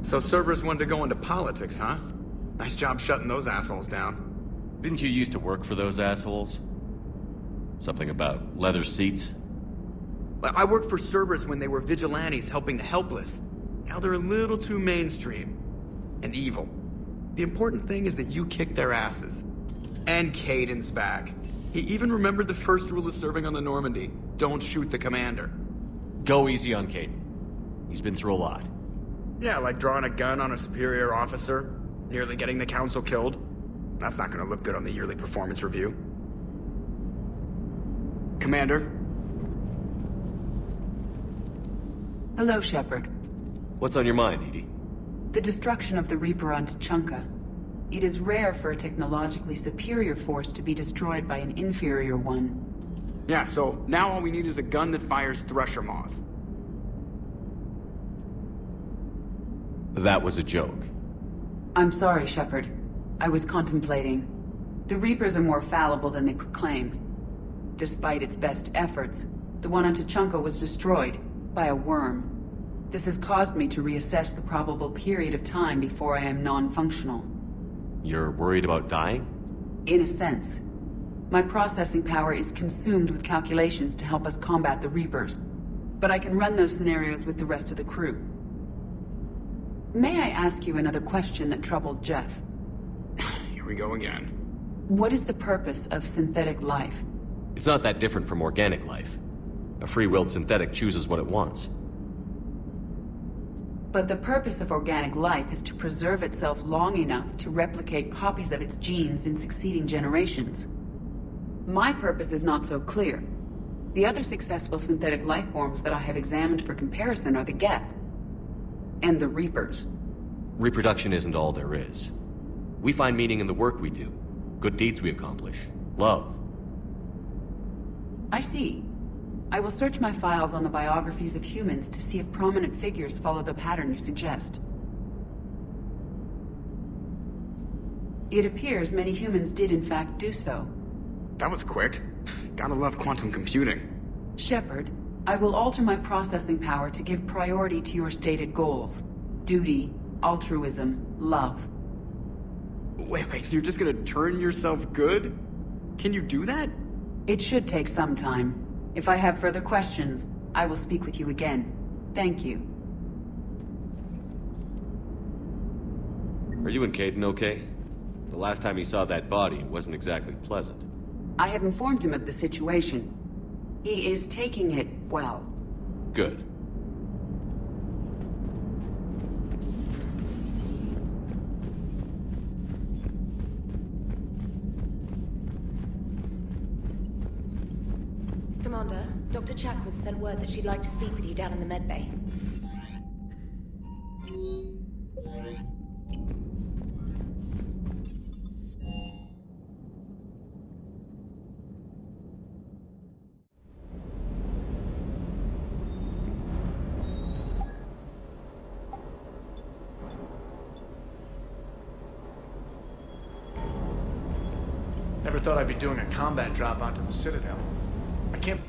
So Cerberus wanted to go into politics, huh? Nice job shutting those assholes down. Didn't you used to work for those assholes? Something about leather seats? I worked for Cerberus when they were vigilantes helping the helpless. Now they're a little too mainstream. And evil. The important thing is that you kicked their asses. And Caden's back. He even remembered the first rule of serving on the Normandy. Don't shoot the commander. Go easy on Caden. He's been through a lot. Yeah, like drawing a gun on a superior officer, nearly getting the council killed. That's not gonna look good on the yearly performance review. Commander? Hello, Shepard. What's on your mind, Edie? The destruction of the Reaper on Tuchanka. It is rare for a technologically superior force to be destroyed by an inferior one. Yeah, so now all we need is a gun that fires Thresher Maws. That was a joke. I'm sorry, Shepard. I was contemplating. The Reapers are more fallible than they proclaim. Despite its best efforts, the one on Tuchanka was destroyed by a worm. This has caused me to reassess the probable period of time before I am non-functional. You're worried about dying? In a sense. My processing power is consumed with calculations to help us combat the Reapers. But I can run those scenarios with the rest of the crew. May I ask you another question that troubled Jeff? Here we go again. What is the purpose of synthetic life? It's not that different from organic life. A free-willed synthetic chooses what it wants. But the purpose of organic life is to preserve itself long enough to replicate copies of its genes in succeeding generations. My purpose is not so clear. The other successful synthetic life forms that I have examined for comparison are the Geth and the Reapers. Reproduction isn't all there is. We find meaning in the work we do, good deeds we accomplish, love. I see. I will search my files on the biographies of humans to see if prominent figures follow the pattern you suggest. It appears many humans did in fact do so. That was quick. Gotta love quantum computing. Shepard, I will alter my processing power to give priority to your stated goals. Duty, altruism, love. Wait, you're just gonna turn yourself good? Can you do that? It should take some time. If I have further questions, I will speak with you again. Thank you. Are you and Caden okay? The last time he saw that body, it wasn't exactly pleasant. I have informed him of the situation. He is taking it well. Good. Commander, Dr. Chakwas sent word that she'd like to speak with you down in the medbay. Never thought I'd be doing a combat drop onto the Citadel. I can't...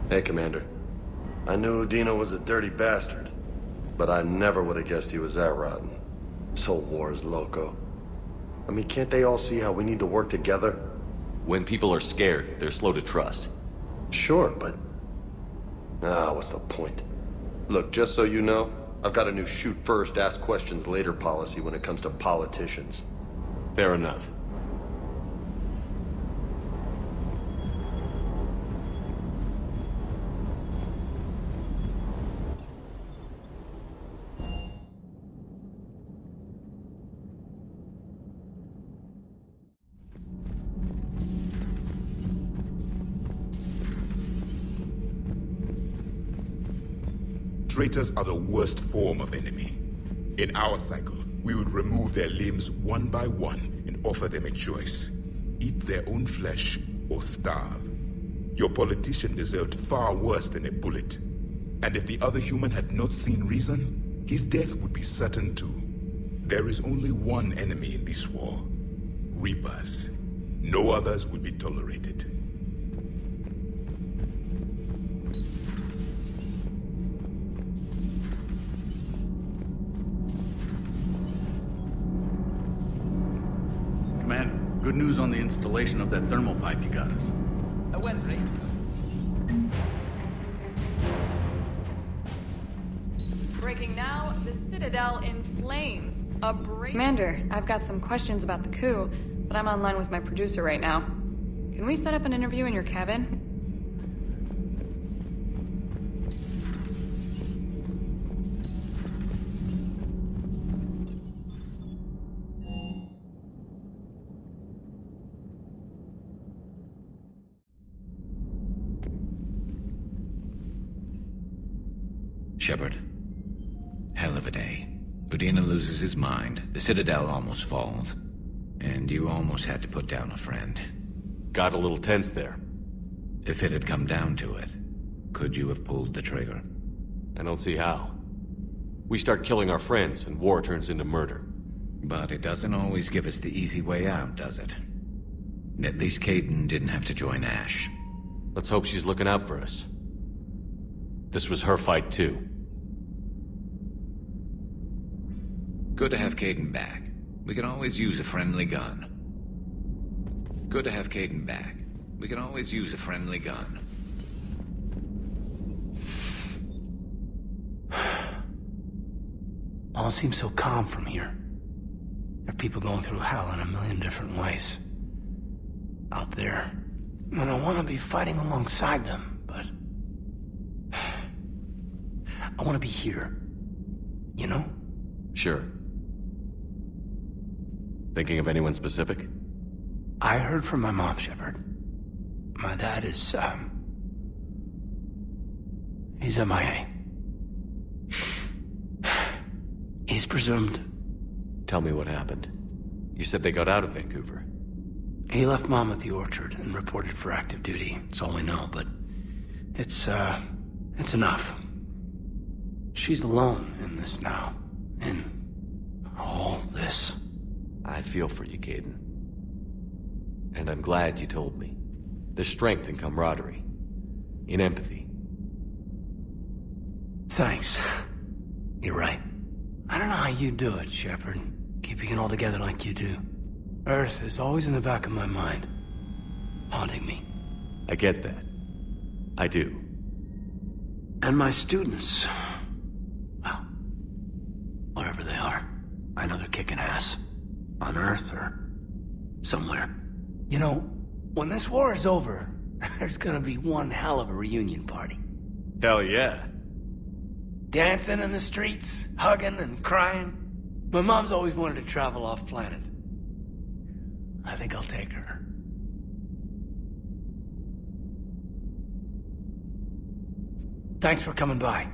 Hey, Commander. I knew Dino was a dirty bastard, but I never would have guessed he was that rotten. This whole war is loco. I mean, can't they all see how we need to work together? When people are scared, they're slow to trust. Sure, but... what's the point? Look, just so you know, I've got a new shoot first, ask questions later policy when it comes to politicians. Fair enough. Traitors are the worst form of enemy. In our cycle, we would remove their limbs one by one and offer them a choice. Eat their own flesh or starve. Your politician deserved far worse than a bullet. And if the other human had not seen reason, his death would be certain too. There is only one enemy in this war. Reapers. No others will be tolerated. Commander, good news on the installation of that thermal pipe you got us. I went right. Breaking now, the Citadel in flames. Commander, I've got some questions about the coup, but I'm online with my producer right now. Can we set up an interview in your cabin? Shepard. Hell of a day. Udina loses his mind, the Citadel almost falls, and you almost had to put down a friend. Got a little tense there. If it had come down to it, could you have pulled the trigger? I don't see how. We start killing our friends, and war turns into murder. But it doesn't always give us the easy way out, does it? At least Kaidan didn't have to join Ash. Let's hope she's looking out for us. This was her fight, too. Good to have Kaidan back. We can always use a friendly gun. Good to have Kaidan back. We can always use a friendly gun. All seems so calm from here. There are people going through hell in a million different ways. Out there. And I want to be fighting alongside them, but... I want to be here. You know? Sure. Thinking of anyone specific? I heard from my mom, Shepard. My dad is, he's MIA. He's presumed... Tell me what happened. You said they got out of Vancouver. He left Mom at the orchard and reported for active duty. It's all we know, but... It's enough. She's alone in this now. In all this. I feel for you, Kaidan. And I'm glad you told me. There's strength in camaraderie. In empathy. Thanks. You're right. I don't know how you do it, Shepard. Keeping it all together like you do. Earth is always in the back of my mind. Haunting me. I get that. I do. And my students... well, wherever they are. I know they're kicking ass. On Earth or somewhere. You know, when this war is over, there's gonna be one hell of a reunion party. Hell yeah. Dancing in the streets, hugging and crying. My mom's always wanted to travel off-planet. I think I'll take her. Thanks for coming by.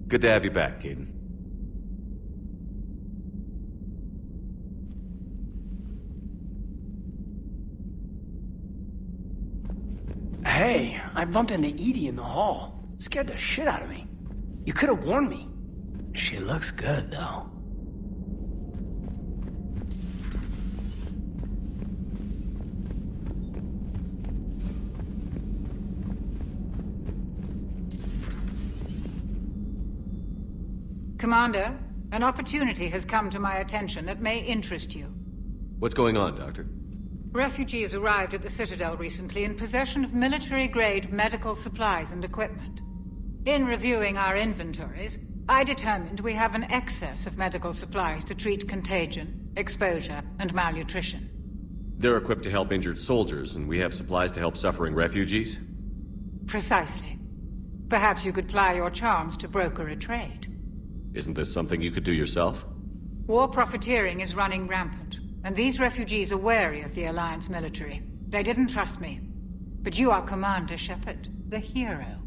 Good to have you back, Kaidan. Hey, I bumped into Edie in the hall. Scared the shit out of me. You could have warned me. She looks good, though. Commander, an opportunity has come to my attention that may interest you. What's going on, Doctor? Refugees arrived at the Citadel recently in possession of military-grade medical supplies and equipment. In reviewing our inventories, I determined we have an excess of medical supplies to treat contagion, exposure, and malnutrition. They're equipped to help injured soldiers, and we have supplies to help suffering refugees? Precisely. Perhaps you could ply your charms to broker a trade. Isn't this something you could do yourself? War profiteering is running rampant, and these refugees are wary of the Alliance military. They didn't trust me. But you are Commander Shepard, the hero.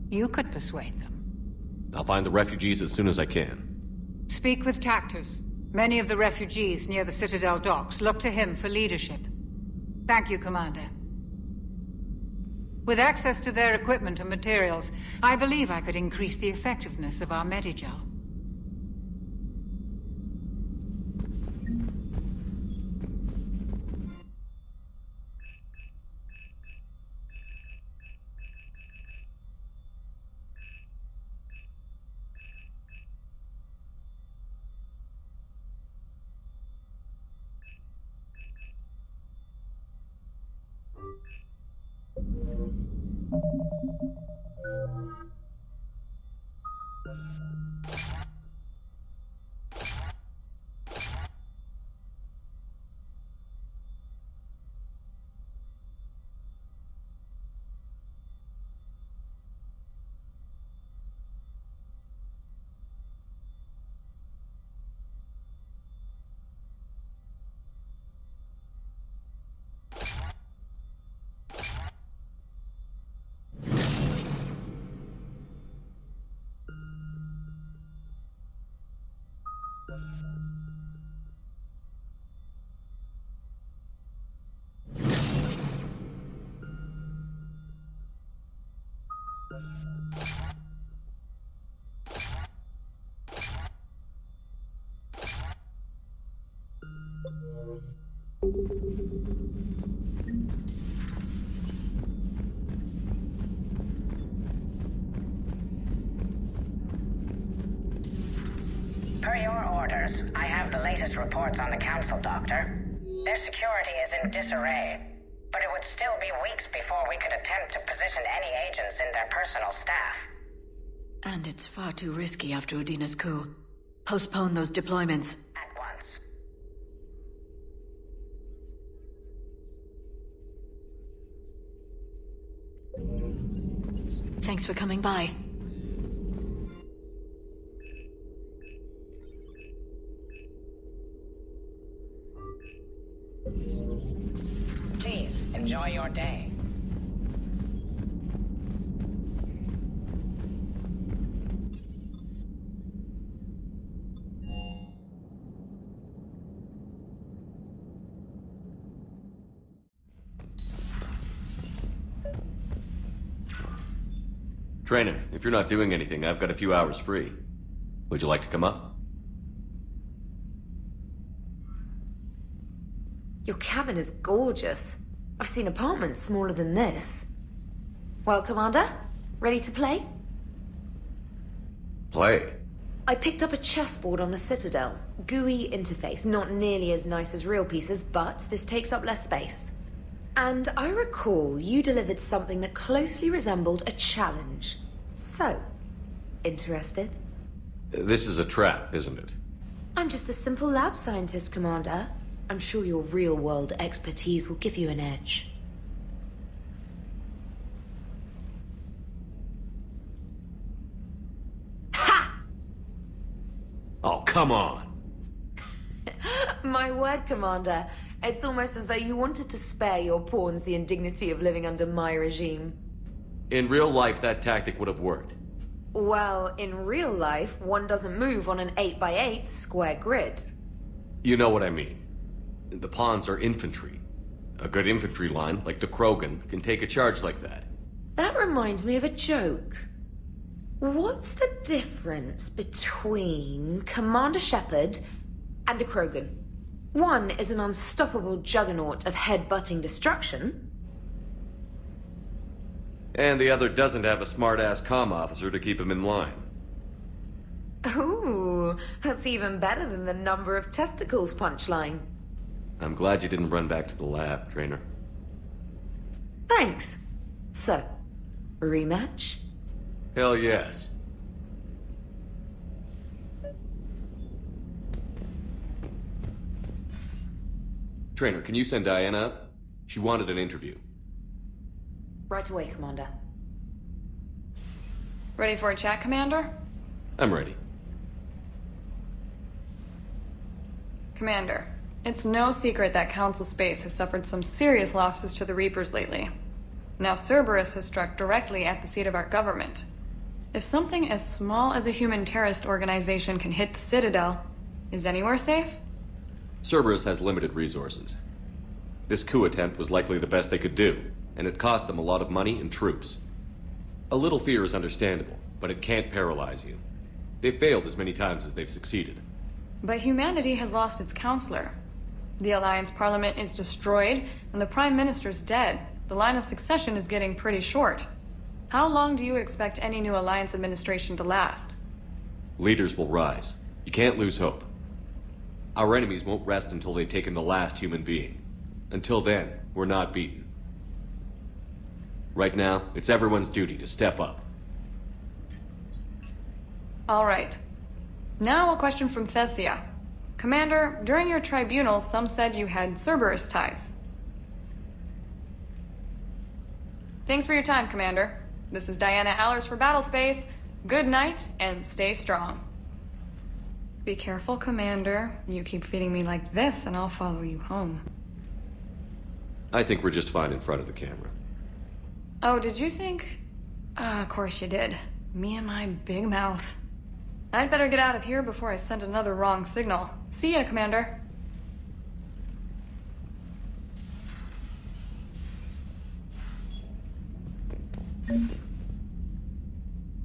You could persuade them. I'll find the refugees as soon as I can. Speak with Tactus. Many of the refugees near the Citadel docks look to him for leadership. Thank you, Commander. With access to their equipment and materials, I believe I could increase the effectiveness of our Medigel. Per your orders, I have the latest reports on the Council, Doctor. Their security is in disarray, but it would still be weeks before we could attempt to position any agents in their personal staff. And it's far too risky after Udina's coup. Postpone those deployments. At once. Thanks for coming by. Please, enjoy your day. Trainer, if you're not doing anything, I've got a few hours free. Would you like to come up? Your cabin is gorgeous. I've seen apartments smaller than this. Well, Commander, ready to play? Play? I picked up a chessboard on the Citadel. GUI interface, not nearly as nice as real pieces, but this takes up less space. And I recall you delivered something that closely resembled a challenge. So, interested? This is a trap, isn't it? I'm just a simple lab scientist, Commander. I'm sure your real-world expertise will give you an edge. Ha! Oh, come on! My word, Commander. It's almost as though you wanted to spare your pawns the indignity of living under my regime. In real life, that tactic would have worked. Well, in real life, one doesn't move on an 8x8 square grid. You know what I mean. The pawns are infantry. A good infantry line, like the Krogan, can take a charge like that. That reminds me of a joke. What's the difference between Commander Shepard and a Krogan? One is an unstoppable juggernaut of head-butting destruction. And the other doesn't have a smart-ass comm officer to keep him in line. Ooh, that's even better than the number of testicles punchline. I'm glad you didn't run back to the lab, Trainer. Thanks. So, rematch? Hell yes. Trainer, can you send Diana up? She wanted an interview. Right away, Commander. Ready for a chat, Commander? I'm ready. Commander, it's no secret that Council Space has suffered some serious losses to the Reapers lately. Now Cerberus has struck directly at the seat of our government. If something as small as a human terrorist organization can hit the Citadel, is anywhere safe? Cerberus has limited resources. This coup attempt was likely the best they could do, and it cost them a lot of money and troops. A little fear is understandable, but it can't paralyze you. They've failed as many times as they've succeeded. But humanity has lost its counselor. The Alliance Parliament is destroyed, and the Prime Minister's dead. The line of succession is getting pretty short. How long do you expect any new Alliance administration to last? Leaders will rise. You can't lose hope. Our enemies won't rest until they've taken the last human being. Until then, we're not beaten. Right now, it's everyone's duty to step up. All right. Now a question from Thesia. Commander, during your tribunal, some said you had Cerberus ties. Thanks for your time, Commander. This is Diana Allers for Battlespace. Good night, and stay strong. Be careful, Commander. You keep feeding me like this, and I'll follow you home. I think we're just fine in front of the camera. Oh, did you think? Of course you did. Me and my big mouth. I'd better get out of here before I send another wrong signal. See ya, Commander.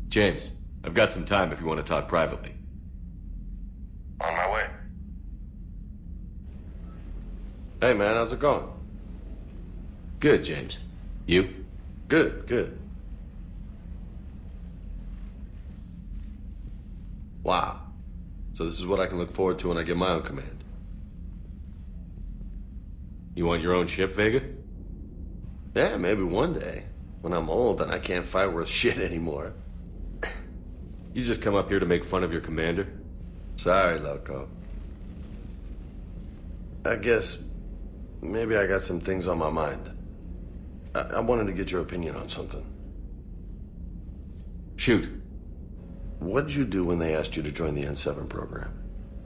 James, I've got some time if you want to talk privately. On my way. Hey man, how's it going? Good, James. You? Good, good. Wow. So this is what I can look forward to when I get my own command. You want your own ship, Vega? Yeah, maybe one day. When I'm old and I can't fight worth shit anymore. You just come up here to make fun of your commander? Sorry, Loco. I guess maybe I got some things on my mind. I wanted to get your opinion on something. Shoot. What'd you do when they asked you to join the N7 program?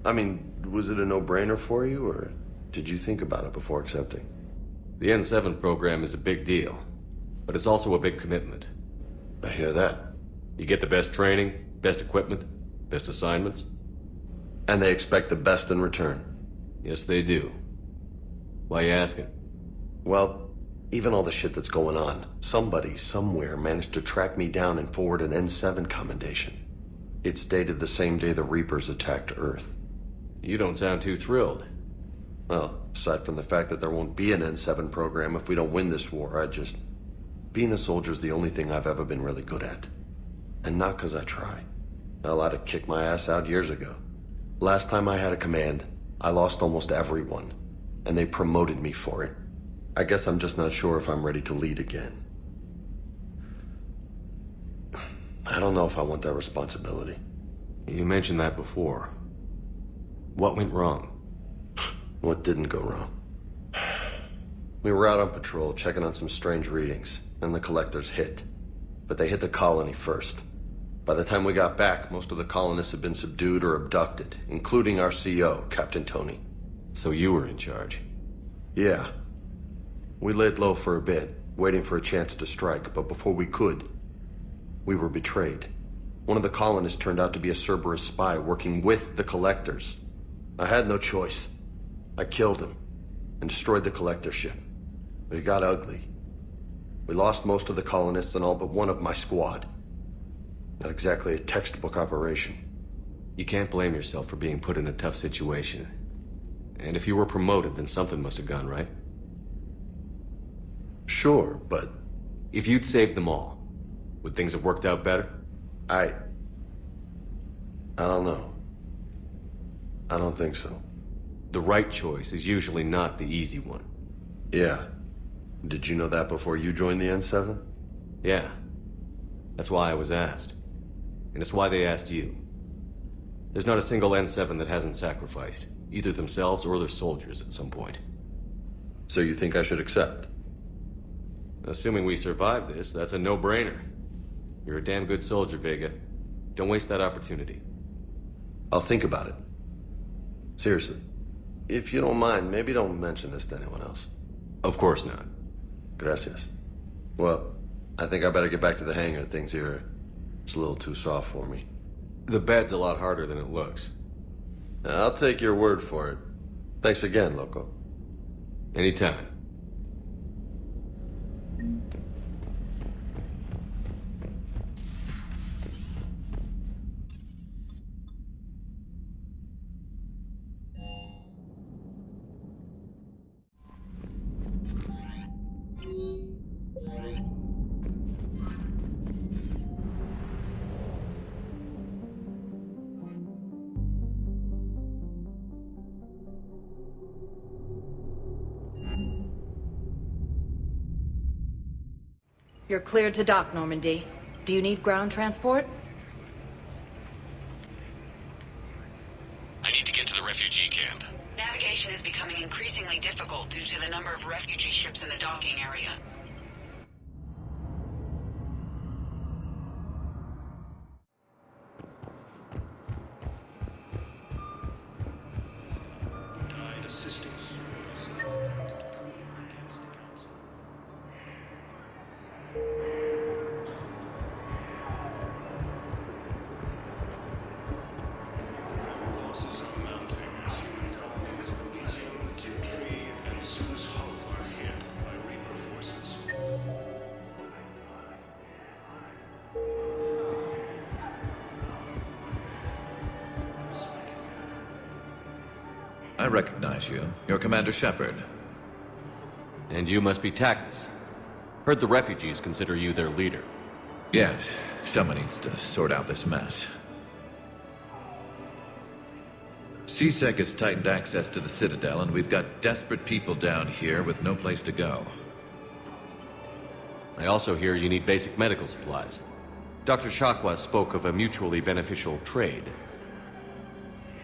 I mean, was it a no-brainer for you, or did you think about it before accepting? The N7 program is a big deal, but it's also a big commitment. I hear that. You get the best training, best equipment, best assignments. And they expect the best in return. Yes, they do. Why you asking? Well, even all the shit that's going on, somebody somewhere managed to track me down and forward an N7 commendation. It's dated the same day the Reapers attacked Earth. You don't sound too thrilled. Well, aside from the fact that there won't be an N7 program if we don't win this war, being a soldier's the only thing I've ever been really good at. And not because I try. Hell, I'd have kicked my ass out years ago. Last time I had a command, I lost almost everyone. And they promoted me for it. I guess I'm just not sure if I'm ready to lead again. I don't know if I want that responsibility. You mentioned that before. What went wrong? What didn't go wrong? We were out on patrol, checking on some strange readings, and the collectors hit. But they hit the colony first. By the time we got back, most of the colonists had been subdued or abducted, including our CO, Captain Tony. So you were in charge? Yeah. We laid low for a bit, waiting for a chance to strike, but before we could, we were betrayed. One of the colonists turned out to be a Cerberus spy working with the collectors. I had no choice. I killed him and destroyed the collector ship. But it got ugly. We lost most of the colonists and all but one of my squad. Not exactly a textbook operation. You can't blame yourself for being put in a tough situation. And if you were promoted, then something must have gone right. Sure, but... If you'd saved them all, would things have worked out better? I don't know. I don't think so. The right choice is usually not the easy one. Yeah. Did you know that before you joined the N7? Yeah. That's why I was asked. And it's why they asked you. There's not a single N7 that hasn't sacrificed, either themselves or their soldiers at some point. So you think I should accept? Assuming we survive this, that's a no-brainer. You're a damn good soldier, Vega. Don't waste that opportunity. I'll think about it. Seriously. If you don't mind, maybe don't mention this to anyone else. Of course not. Gracias. Well, I think I better get back to the hangar. Things here, it's a little too soft for me. The bed's a lot harder than it looks. I'll take your word for it. Thanks again, Loco. Anytime. You're cleared to dock, Normandy. Do you need ground transport? I need to get to the refugee camp. Navigation is becoming increasingly difficult due to the number of refugee ships in the docking area. I recognize you. You're Commander Shepard. And you must be Tactus. Heard the refugees consider you their leader. Yes, someone needs to sort out this mess. CSEC has tightened access to the Citadel, and we've got desperate people down here with no place to go. I also hear you need basic medical supplies. Dr. Shakwa spoke of a mutually beneficial trade.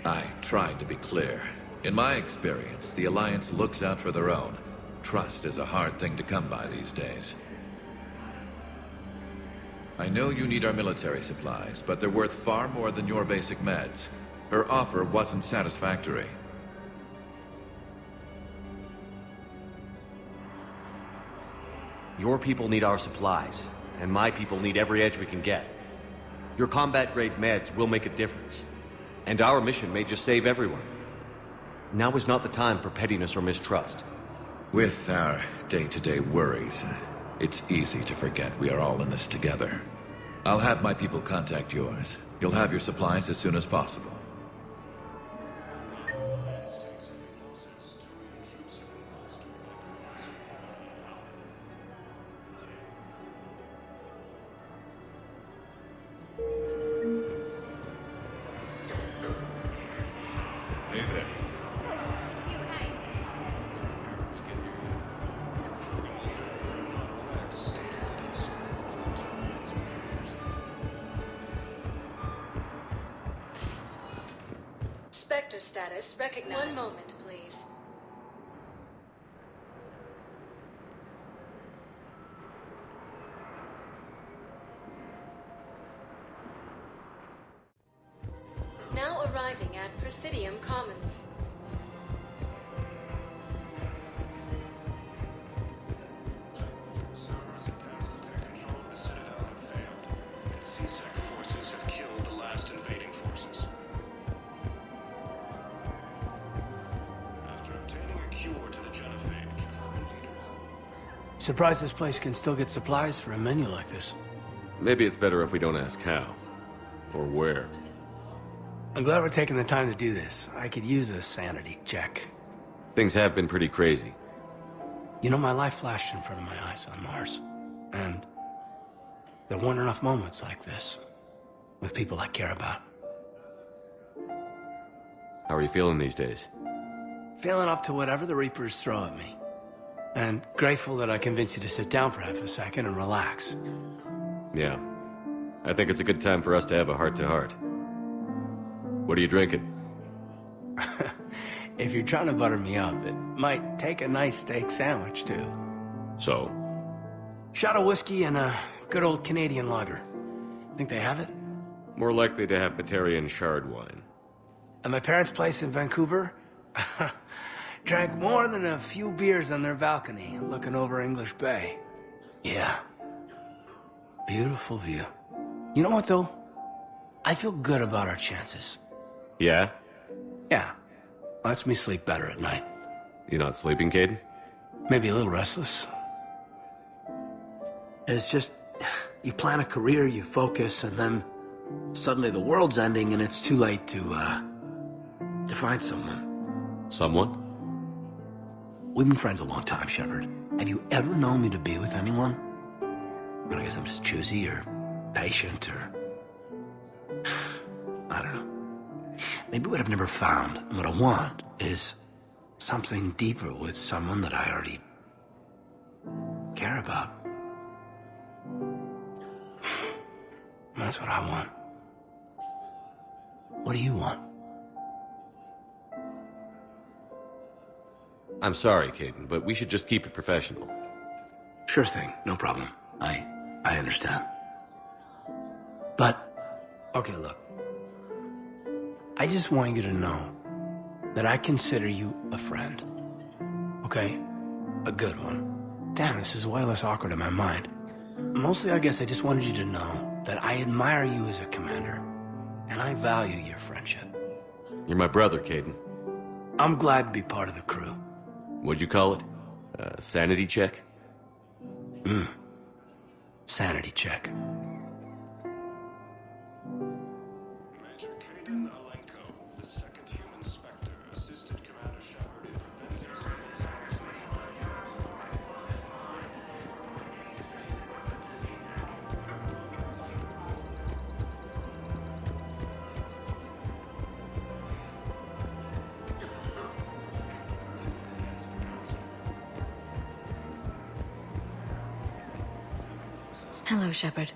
I tried to be clear. In my experience, the Alliance looks out for their own. Trust is a hard thing to come by these days. I know you need our military supplies, but they're worth far more than your basic meds. Her offer wasn't satisfactory. Your people need our supplies, and my people need every edge we can get. Your combat-grade meds will make a difference, and our mission may just save everyone. Now is not the time for pettiness or mistrust. With our day-to-day worries, it's easy to forget we are all in this together. I'll have my people contact yours. You'll have your supplies as soon as possible. Spectre status recognized. One moment, please. Now arriving at Presidium Commons. Surprised this place can still get supplies for a menu like this. Maybe it's better if we don't ask how. Or where. I'm glad we're taking the time to do this. I could use a sanity check. Things have been pretty crazy. You know, my life flashed in front of my eyes on Mars. And there weren't enough moments like this. With people I care about. How are you feeling these days? Feeling up to whatever the Reapers throw at me. And grateful that I convinced you to sit down for half a second and relax. Yeah. I think it's a good time for us to have a heart-to-heart. What are you drinking? If you're trying to butter me up, it might take a nice steak sandwich, too. So? Shot of whiskey and a good old Canadian lager. Think they have it? More likely to have Batarian shard wine. At my parents' place in Vancouver, drank more than a few beers on their balcony, looking over English Bay. Yeah. Beautiful view. You know what, though? I feel good about our chances. Yeah? Yeah. Lets me sleep better at night. You not sleeping, Caden? Maybe a little restless. It's just, you plan a career, you focus, and then suddenly the world's ending and it's too late to find someone. Someone? We've been friends a long time, Shepard. Have you ever known me to be with anyone? But I guess I'm just choosy or patient or... I don't know. Maybe what I've never found and what I want is something deeper with someone that I already care about. That's what I want. What do you want? I'm sorry, Caden, but we should just keep it professional. Sure thing, no problem. I understand. But, okay, look. I just want you to know that I consider you a friend. Okay? A good one. Damn, this is way less awkward in my mind. Mostly, I guess I just wanted you to know that I admire you as a commander, and I value your friendship. You're my brother, Caden. I'm glad to be part of the crew. What'd you call it? Sanity check? Sanity check. Hello, Shepard.